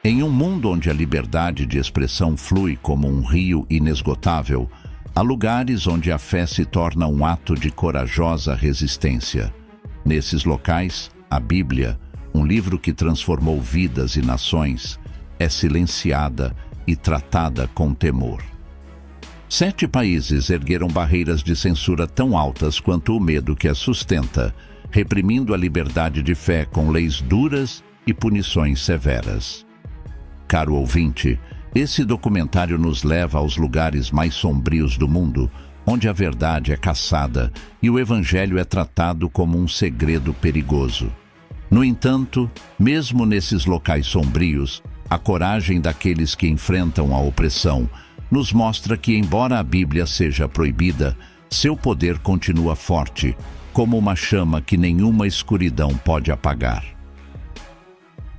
Em um mundo onde a liberdade de expressão flui como um rio inesgotável, há lugares onde a fé se torna um ato de corajosa resistência. Nesses locais, a Bíblia, um livro que transformou vidas e nações, é silenciada e tratada com temor. 7 países ergueram barreiras de censura tão altas quanto o medo que as sustenta, reprimindo a liberdade de fé com leis duras e punições severas. Caro ouvinte, esse documentário nos leva aos lugares mais sombrios do mundo, onde a verdade é caçada e o Evangelho é tratado como um segredo perigoso. No entanto, mesmo nesses locais sombrios, a coragem daqueles que enfrentam a opressão nos mostra que, embora a Bíblia seja proibida, seu poder continua forte, como uma chama que nenhuma escuridão pode apagar.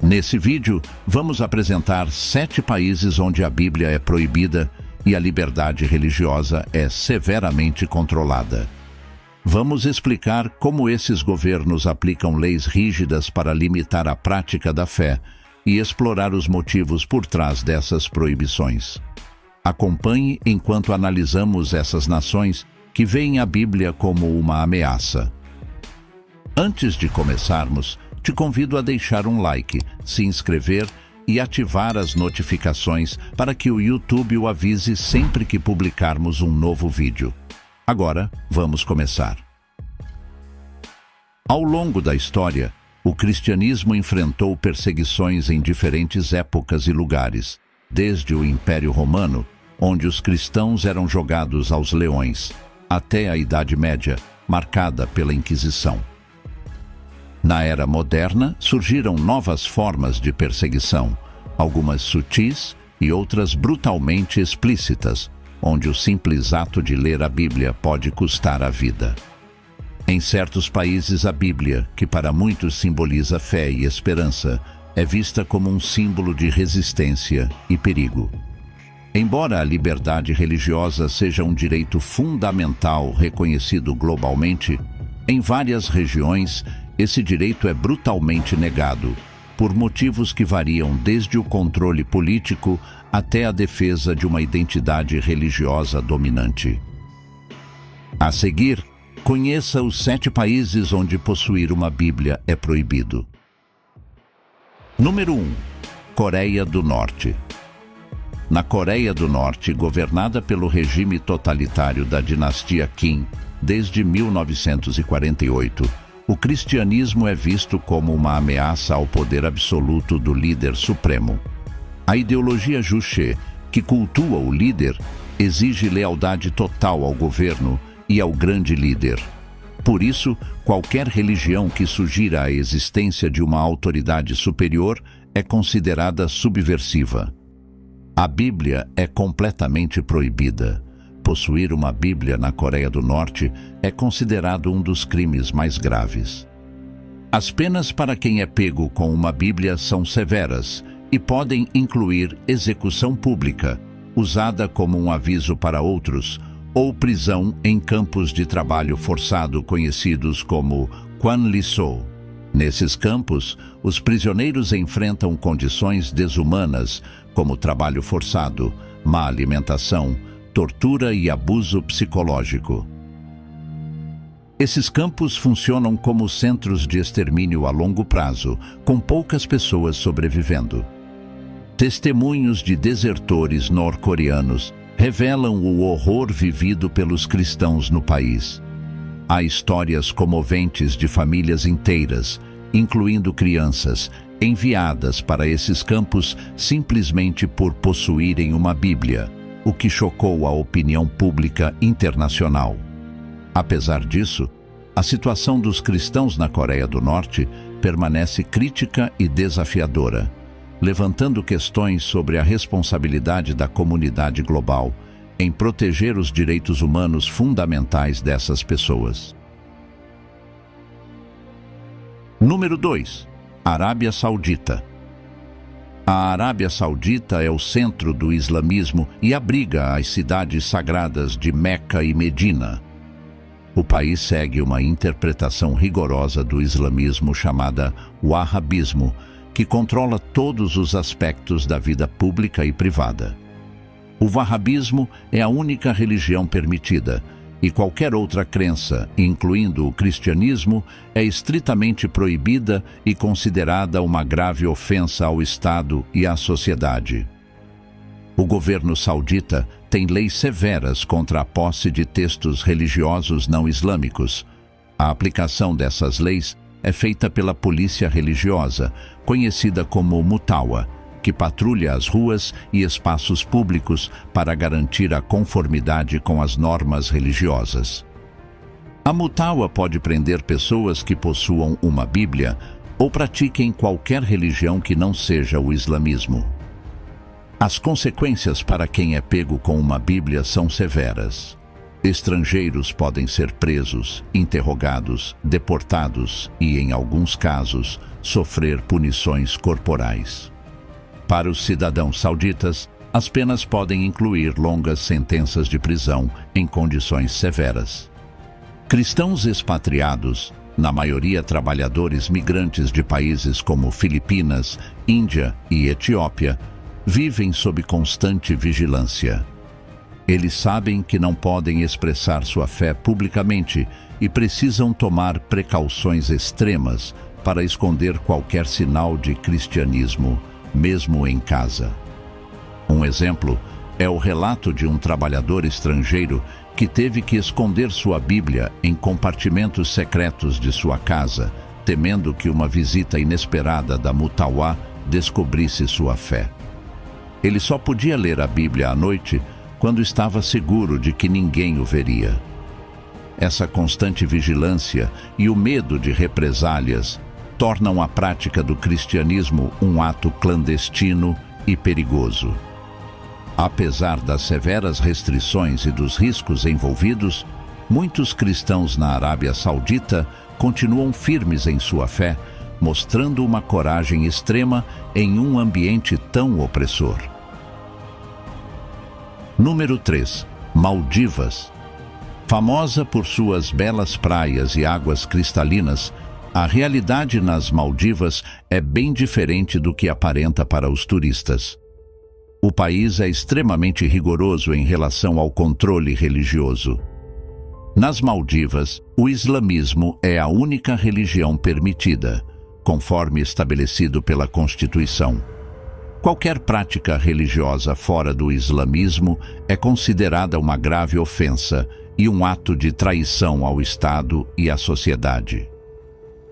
Nesse vídeo, vamos apresentar 7 países onde a Bíblia é proibida e a liberdade religiosa é severamente controlada. Vamos explicar como esses governos aplicam leis rígidas para limitar a prática da fé e explorar os motivos por trás dessas proibições. Acompanhe enquanto analisamos essas nações que veem a Bíblia como uma ameaça. Antes de começarmos, te convido a deixar um like, se inscrever e ativar as notificações para que o YouTube o avise sempre que publicarmos um novo vídeo. Agora, vamos começar. Ao longo da história, o cristianismo enfrentou perseguições em diferentes épocas e lugares, desde o Império Romano, onde os cristãos eram jogados aos leões, até a Idade Média, marcada pela Inquisição. Na era moderna, surgiram novas formas de perseguição, algumas sutis e outras brutalmente explícitas, onde o simples ato de ler a Bíblia pode custar a vida. Em certos países, a Bíblia, que para muitos simboliza fé e esperança, é vista como um símbolo de resistência e perigo. Embora a liberdade religiosa seja um direito fundamental reconhecido globalmente, em várias regiões, esse direito é brutalmente negado, por motivos que variam desde o controle político até a defesa de uma identidade religiosa dominante. A seguir, conheça os 7 países onde possuir uma Bíblia é proibido. Número 1. Coreia do Norte. Na Coreia do Norte, governada pelo regime totalitário da dinastia Kim desde 1948, o cristianismo é visto como uma ameaça ao poder absoluto do líder supremo. A ideologia Juche, que cultua o líder, exige lealdade total ao governo e ao grande líder. Por isso, qualquer religião que sugira a existência de uma autoridade superior é considerada subversiva. A Bíblia é completamente proibida. Possuir uma Bíblia na Coreia do Norte é considerado um dos crimes mais graves. As penas para quem é pego com uma Bíblia são severas e podem incluir execução pública, usada como um aviso para outros, ou prisão em campos de trabalho forçado conhecidos como Kwanliso. Nesses campos, os prisioneiros enfrentam condições desumanas, como trabalho forçado, má alimentação, tortura e abuso psicológico. Esses campos funcionam como centros de extermínio a longo prazo, com poucas pessoas sobrevivendo. Testemunhos de desertores norcoreanos revelam o horror vivido pelos cristãos no país. Há histórias comoventes de famílias inteiras, incluindo crianças, enviadas para esses campos simplesmente por possuírem uma Bíblia, o que chocou a opinião pública internacional. Apesar disso, a situação dos cristãos na Coreia do Norte permanece crítica e desafiadora, levantando questões sobre a responsabilidade da comunidade global em proteger os direitos humanos fundamentais dessas pessoas. Número 2. Arábia Saudita. A Arábia Saudita é o centro do islamismo e abriga as cidades sagradas de Meca e Medina. O país segue uma interpretação rigorosa do islamismo chamada wahhabismo, que controla todos os aspectos da vida pública e privada. O wahhabismo é a única religião permitida, e qualquer outra crença, incluindo o cristianismo, é estritamente proibida e considerada uma grave ofensa ao Estado e à sociedade. O governo saudita tem leis severas contra a posse de textos religiosos não islâmicos. A aplicação dessas leis é feita pela polícia religiosa, conhecida como Mutawa, que patrulha as ruas e espaços públicos para garantir a conformidade com as normas religiosas. A Mutawa pode prender pessoas que possuam uma Bíblia ou pratiquem qualquer religião que não seja o islamismo. As consequências para quem é pego com uma Bíblia são severas. Estrangeiros podem ser presos, interrogados, deportados e, em alguns casos, sofrer punições corporais. Para os cidadãos sauditas, as penas podem incluir longas sentenças de prisão em condições severas. Cristãos expatriados, na maioria trabalhadores migrantes de países como Filipinas, Índia e Etiópia, vivem sob constante vigilância. Eles sabem que não podem expressar sua fé publicamente e precisam tomar precauções extremas para esconder qualquer sinal de cristianismo, mesmo em casa. Um exemplo é o relato de um trabalhador estrangeiro que teve que esconder sua Bíblia em compartimentos secretos de sua casa, temendo que uma visita inesperada da Mutawa descobrisse sua fé. Ele só podia ler a Bíblia à noite quando estava seguro de que ninguém o veria. Essa constante vigilância e o medo de represálias tornam a prática do cristianismo um ato clandestino e perigoso. Apesar das severas restrições e dos riscos envolvidos, muitos cristãos na Arábia Saudita continuam firmes em sua fé, mostrando uma coragem extrema em um ambiente tão opressor. Número 3. Maldivas. Famosa por suas belas praias e águas cristalinas, a realidade nas Maldivas é bem diferente do que aparenta para os turistas. O país é extremamente rigoroso em relação ao controle religioso. Nas Maldivas, o islamismo é a única religião permitida, conforme estabelecido pela Constituição. Qualquer prática religiosa fora do islamismo é considerada uma grave ofensa e um ato de traição ao Estado e à sociedade.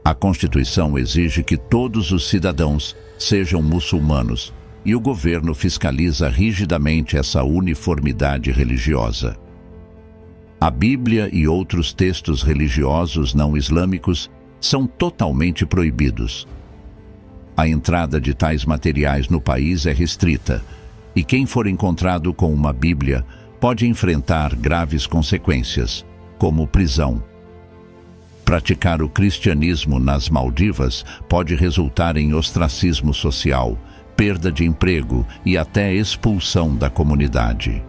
A Constituição exige que todos os cidadãos sejam muçulmanos e o governo fiscaliza rigidamente essa uniformidade religiosa. A Bíblia e outros textos religiosos não islâmicos são totalmente proibidos. A entrada de tais materiais no país é restrita, e quem for encontrado com uma Bíblia pode enfrentar graves consequências, como prisão. Praticar o cristianismo nas Maldivas pode resultar em ostracismo social, perda de emprego e até expulsão da comunidade.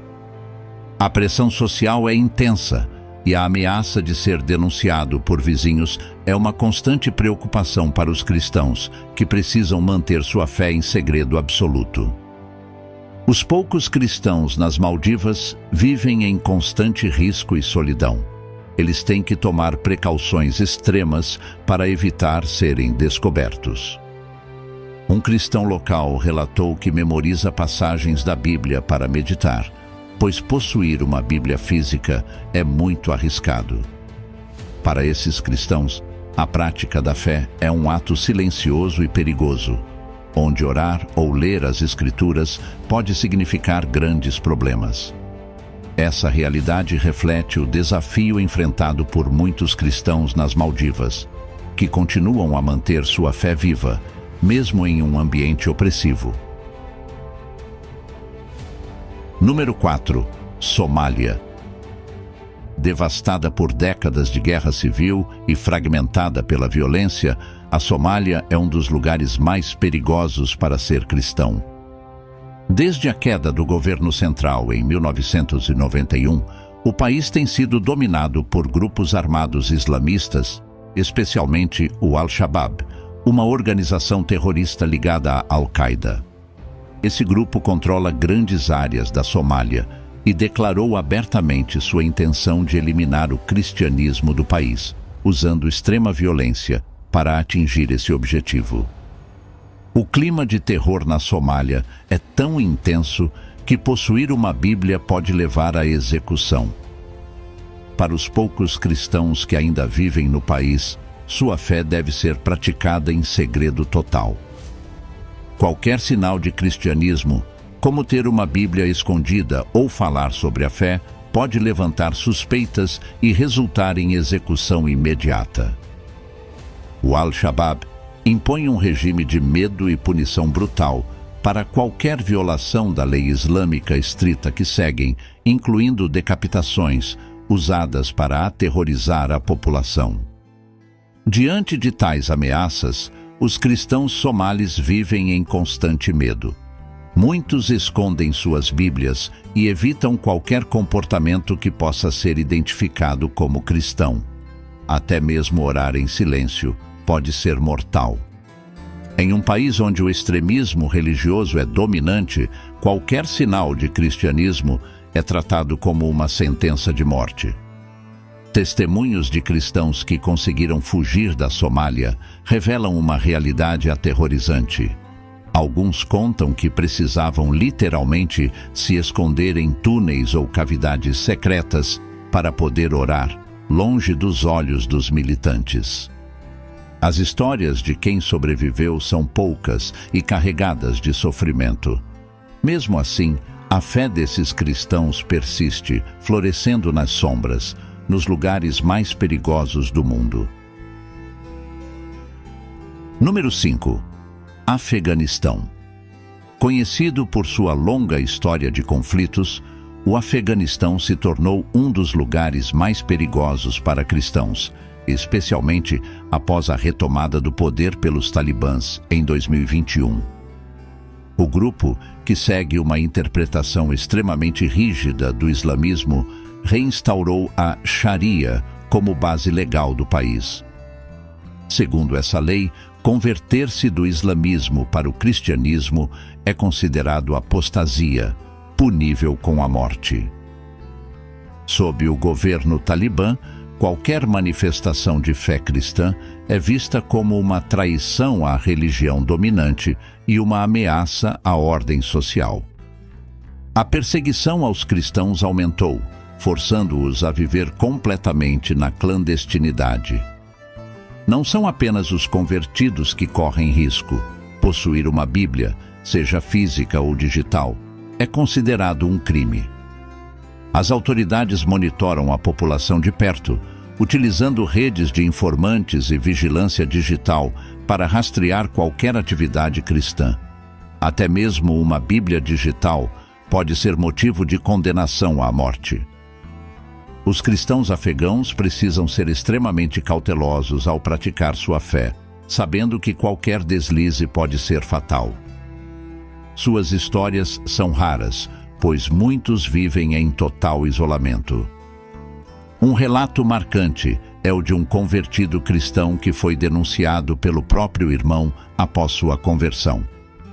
A pressão social é intensa e a ameaça de ser denunciado por vizinhos é uma constante preocupação para os cristãos, que precisam manter sua fé em segredo absoluto. Os poucos cristãos nas Maldivas vivem em constante risco e solidão. Eles têm que tomar precauções extremas para evitar serem descobertos. Um cristão local relatou que memoriza passagens da Bíblia para meditar, pois possuir uma Bíblia física é muito arriscado. Para esses cristãos, a prática da fé é um ato silencioso e perigoso, onde orar ou ler as Escrituras pode significar grandes problemas. Essa realidade reflete o desafio enfrentado por muitos cristãos nas Maldivas, que continuam a manter sua fé viva, mesmo em um ambiente opressivo. Número 4. Somália. Devastada por décadas de guerra civil e fragmentada pela violência, a Somália é um dos lugares mais perigosos para ser cristão. Desde a queda do governo central em 1991, o país tem sido dominado por grupos armados islamistas, especialmente o Al-Shabaab, uma organização terrorista ligada à Al-Qaeda. Esse grupo controla grandes áreas da Somália e declarou abertamente sua intenção de eliminar o cristianismo do país, usando extrema violência para atingir esse objetivo. O clima de terror na Somália é tão intenso que possuir uma Bíblia pode levar à execução. Para os poucos cristãos que ainda vivem no país, sua fé deve ser praticada em segredo total. Qualquer sinal de cristianismo, como ter uma Bíblia escondida ou falar sobre a fé, pode levantar suspeitas e resultar em execução imediata. O Al-Shabaab impõe um regime de medo e punição brutal para qualquer violação da lei islâmica estrita que seguem, incluindo decapitações, usadas para aterrorizar a população. Diante de tais ameaças, os cristãos somalis vivem em constante medo. Muitos escondem suas Bíblias e evitam qualquer comportamento que possa ser identificado como cristão. Até mesmo orar em silêncio pode ser mortal. Em um país onde o extremismo religioso é dominante, qualquer sinal de cristianismo é tratado como uma sentença de morte. Testemunhos de cristãos que conseguiram fugir da Somália revelam uma realidade aterrorizante. Alguns contam que precisavam literalmente se esconder em túneis ou cavidades secretas para poder orar, longe dos olhos dos militantes. As histórias de quem sobreviveu são poucas e carregadas de sofrimento. Mesmo assim, a fé desses cristãos persiste, florescendo nas sombras, nos lugares mais perigosos do mundo. Número 5. Afeganistão. Conhecido por sua longa história de conflitos, o Afeganistão se tornou um dos lugares mais perigosos para cristãos, especialmente após a retomada do poder pelos talibãs em 2021. O grupo, que segue uma interpretação extremamente rígida do islamismo, reinstaurou a Sharia como base legal do país. Segundo essa lei, converter-se do islamismo para o cristianismo é considerado apostasia, punível com a morte. Sob o governo talibã, qualquer manifestação de fé cristã é vista como uma traição à religião dominante e uma ameaça à ordem social. A perseguição aos cristãos aumentou, forçando-os a viver completamente na clandestinidade. Não são apenas os convertidos que correm risco. Possuir uma Bíblia, seja física ou digital, é considerado um crime. As autoridades monitoram a população de perto, utilizando redes de informantes e vigilância digital para rastrear qualquer atividade cristã. Até mesmo uma Bíblia digital pode ser motivo de condenação à morte. Os cristãos afegãos precisam ser extremamente cautelosos ao praticar sua fé, sabendo que qualquer deslize pode ser fatal. Suas histórias são raras, pois muitos vivem em total isolamento. Um relato marcante é o de um convertido cristão que foi denunciado pelo próprio irmão após sua conversão.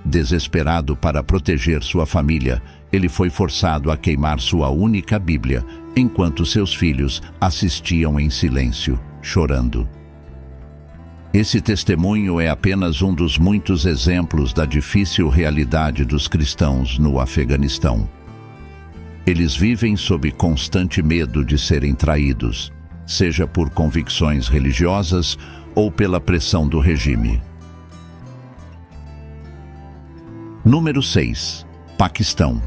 Desesperado para proteger sua família, ele foi forçado a queimar sua única Bíblia, enquanto seus filhos assistiam em silêncio, chorando. Esse testemunho é apenas um dos muitos exemplos da difícil realidade dos cristãos no Afeganistão. Eles vivem sob constante medo de serem traídos, seja por convicções religiosas ou pela pressão do regime. Número 6. Paquistão.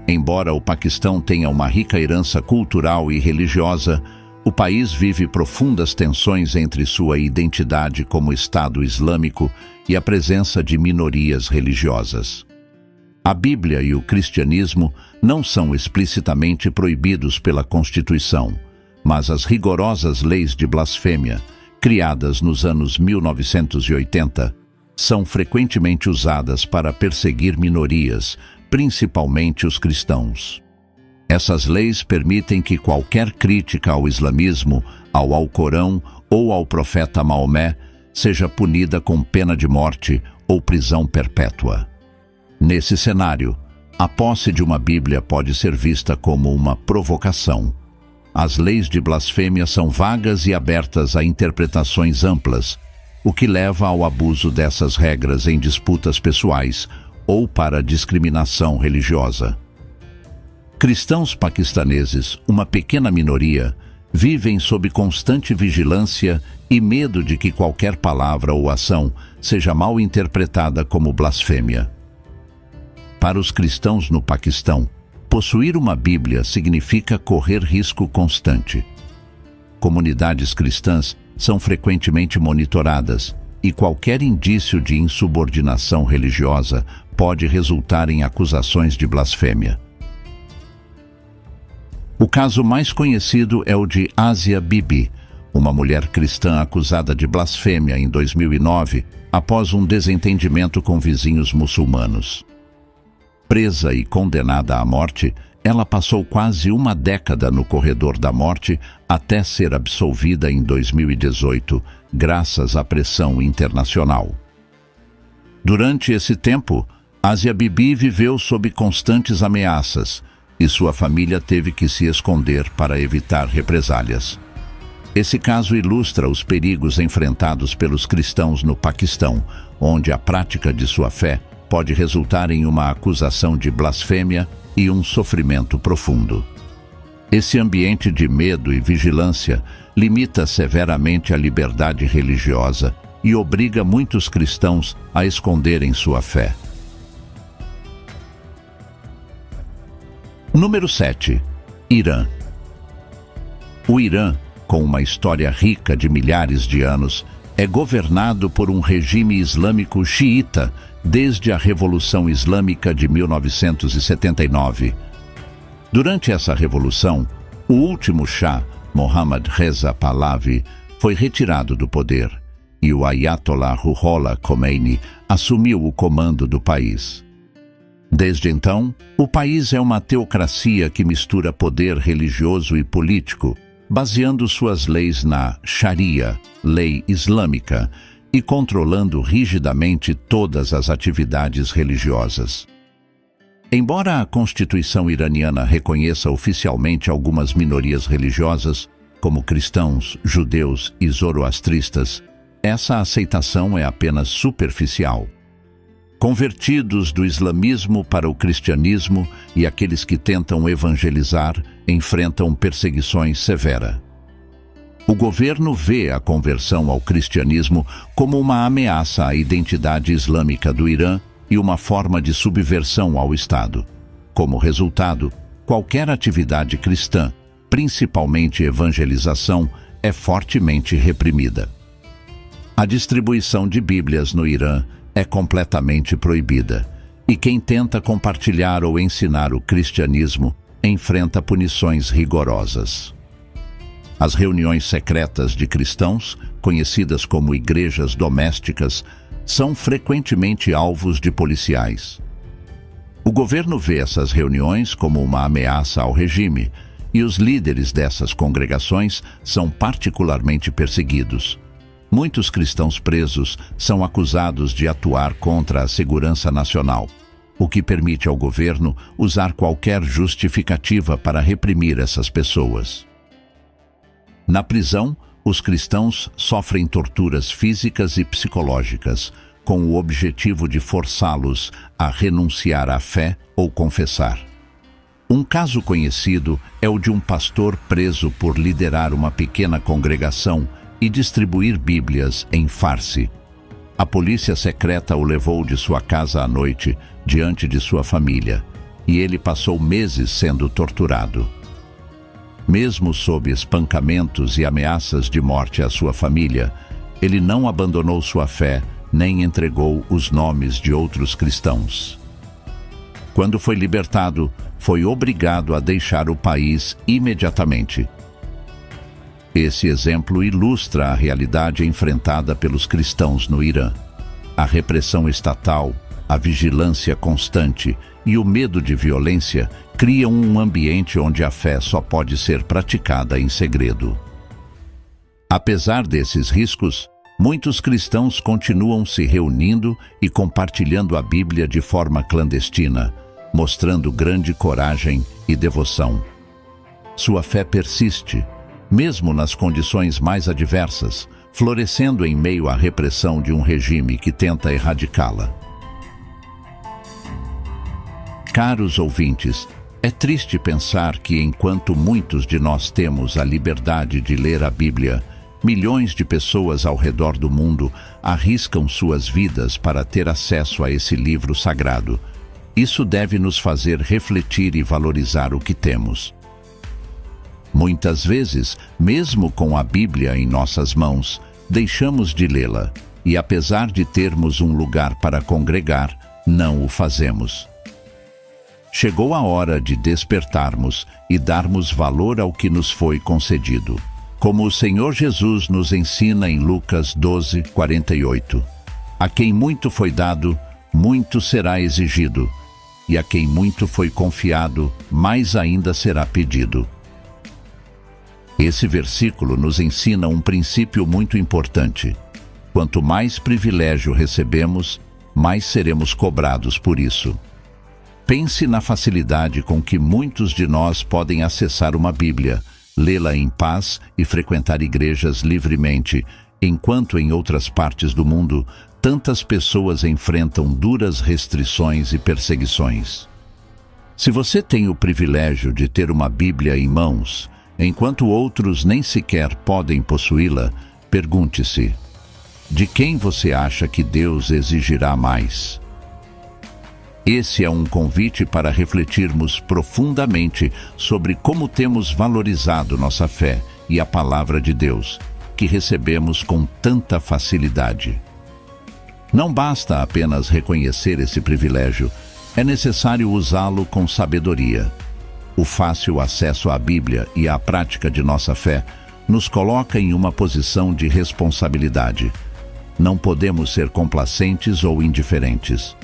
Embora o Paquistão tenha uma rica herança cultural e religiosa, o país vive profundas tensões entre sua identidade como Estado Islâmico e a presença de minorias religiosas. A Bíblia e o cristianismo não são explicitamente proibidos pela Constituição, mas as rigorosas leis de blasfêmia, criadas nos anos 1980, são frequentemente usadas para perseguir minorias, principalmente os cristãos. Essas leis permitem que qualquer crítica ao islamismo, ao Alcorão ou ao profeta Maomé seja punida com pena de morte ou prisão perpétua. Nesse cenário, a posse de uma Bíblia pode ser vista como uma provocação. As leis de blasfêmia são vagas e abertas a interpretações amplas, o que leva ao abuso dessas regras em disputas pessoais ou para discriminação religiosa. Cristãos paquistaneses, uma pequena minoria, vivem sob constante vigilância e medo de que qualquer palavra ou ação seja mal interpretada como blasfêmia. Para os cristãos no Paquistão, possuir uma Bíblia significa correr risco constante. Comunidades cristãs são frequentemente monitoradas e qualquer indício de insubordinação religiosa pode resultar em acusações de blasfêmia. O caso mais conhecido é o de Asia Bibi, uma mulher cristã acusada de blasfêmia em 2009 após um desentendimento com vizinhos muçulmanos. Presa e condenada à morte, ela passou quase uma década no corredor da morte até ser absolvida em 2018, graças à pressão internacional. Durante esse tempo, Asia Bibi viveu sob constantes ameaças e sua família teve que se esconder para evitar represálias. Esse caso ilustra os perigos enfrentados pelos cristãos no Paquistão, onde a prática de sua fé pode resultar em uma acusação de blasfêmia e um sofrimento profundo. Esse ambiente de medo e vigilância limita severamente a liberdade religiosa e obriga muitos cristãos a esconderem sua fé. Número 7. Irã. O Irã, com uma história rica de milhares de anos, é governado por um regime islâmico xiita desde a Revolução Islâmica de 1979. Durante essa revolução, o último Shah, Mohammad Reza Pahlavi, foi retirado do poder e o Ayatollah Ruhollah Khomeini assumiu o comando do país. Desde então, o país é uma teocracia que mistura poder religioso e político, baseando suas leis na Sharia, lei islâmica, e controlando rigidamente todas as atividades religiosas. Embora a Constituição iraniana reconheça oficialmente algumas minorias religiosas, como cristãos, judeus e zoroastristas, essa aceitação é apenas superficial. Convertidos do islamismo para o cristianismo e aqueles que tentam evangelizar enfrentam perseguições severas. O governo vê a conversão ao cristianismo como uma ameaça à identidade islâmica do Irã e uma forma de subversão ao Estado. Como resultado, qualquer atividade cristã, principalmente evangelização, é fortemente reprimida. A distribuição de Bíblias no Irã é completamente proibida, e quem tenta compartilhar ou ensinar o cristianismo enfrenta punições rigorosas. As reuniões secretas de cristãos, conhecidas como igrejas domésticas, são frequentemente alvos de policiais. O governo vê essas reuniões como uma ameaça ao regime, e os líderes dessas congregações são particularmente perseguidos. Muitos cristãos presos são acusados de atuar contra a segurança nacional, o que permite ao governo usar qualquer justificativa para reprimir essas pessoas. Na prisão, os cristãos sofrem torturas físicas e psicológicas, com o objetivo de forçá-los a renunciar à fé ou confessar. Um caso conhecido é o de um pastor preso por liderar uma pequena congregação e distribuir Bíblias em Farsi. A polícia secreta o levou de sua casa à noite, diante de sua família, e ele passou meses sendo torturado. Mesmo sob espancamentos e ameaças de morte à sua família, ele não abandonou sua fé nem entregou os nomes de outros cristãos. Quando foi libertado, foi obrigado a deixar o país imediatamente. Esse exemplo ilustra a realidade enfrentada pelos cristãos no Irã. A repressão estatal, a vigilância constante e o medo de violência criam um ambiente onde a fé só pode ser praticada em segredo. Apesar desses riscos, muitos cristãos continuam se reunindo e compartilhando a Bíblia de forma clandestina, mostrando grande coragem e devoção. Sua fé persiste, mesmo nas condições mais adversas, florescendo em meio à repressão de um regime que tenta erradicá-la. Caros ouvintes, é triste pensar que enquanto muitos de nós temos a liberdade de ler a Bíblia, milhões de pessoas ao redor do mundo arriscam suas vidas para ter acesso a esse livro sagrado. Isso deve nos fazer refletir e valorizar o que temos. Muitas vezes, mesmo com a Bíblia em nossas mãos, deixamos de lê-la e, apesar de termos um lugar para congregar, não o fazemos. Chegou a hora de despertarmos e darmos valor ao que nos foi concedido. Como o Senhor Jesus nos ensina em Lucas 12:48. A quem muito foi dado, muito será exigido, e a quem muito foi confiado, mais ainda será pedido. Esse versículo nos ensina um princípio muito importante. Quanto mais privilégio recebemos, mais seremos cobrados por isso. Pense na facilidade com que muitos de nós podem acessar uma Bíblia, lê-la em paz e frequentar igrejas livremente, enquanto em outras partes do mundo, tantas pessoas enfrentam duras restrições e perseguições. Se você tem o privilégio de ter uma Bíblia em mãos, enquanto outros nem sequer podem possuí-la, pergunte-se: de quem você acha que Deus exigirá mais? Esse é um convite para refletirmos profundamente sobre como temos valorizado nossa fé e a palavra de Deus, que recebemos com tanta facilidade. Não basta apenas reconhecer esse privilégio, é necessário usá-lo com sabedoria. O fácil acesso à Bíblia e à prática de nossa fé nos coloca em uma posição de responsabilidade. Não podemos ser complacentes ou indiferentes.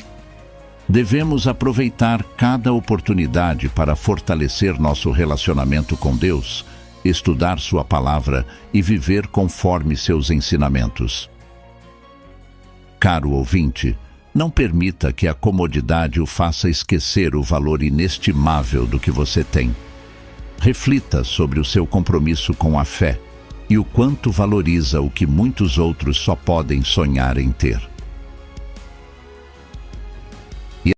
Devemos aproveitar cada oportunidade para fortalecer nosso relacionamento com Deus, estudar sua palavra e viver conforme seus ensinamentos. Caro ouvinte, não permita que a comodidade o faça esquecer o valor inestimável do que você tem. Reflita sobre o seu compromisso com a fé e o quanto valoriza o que muitos outros só podem sonhar em ter.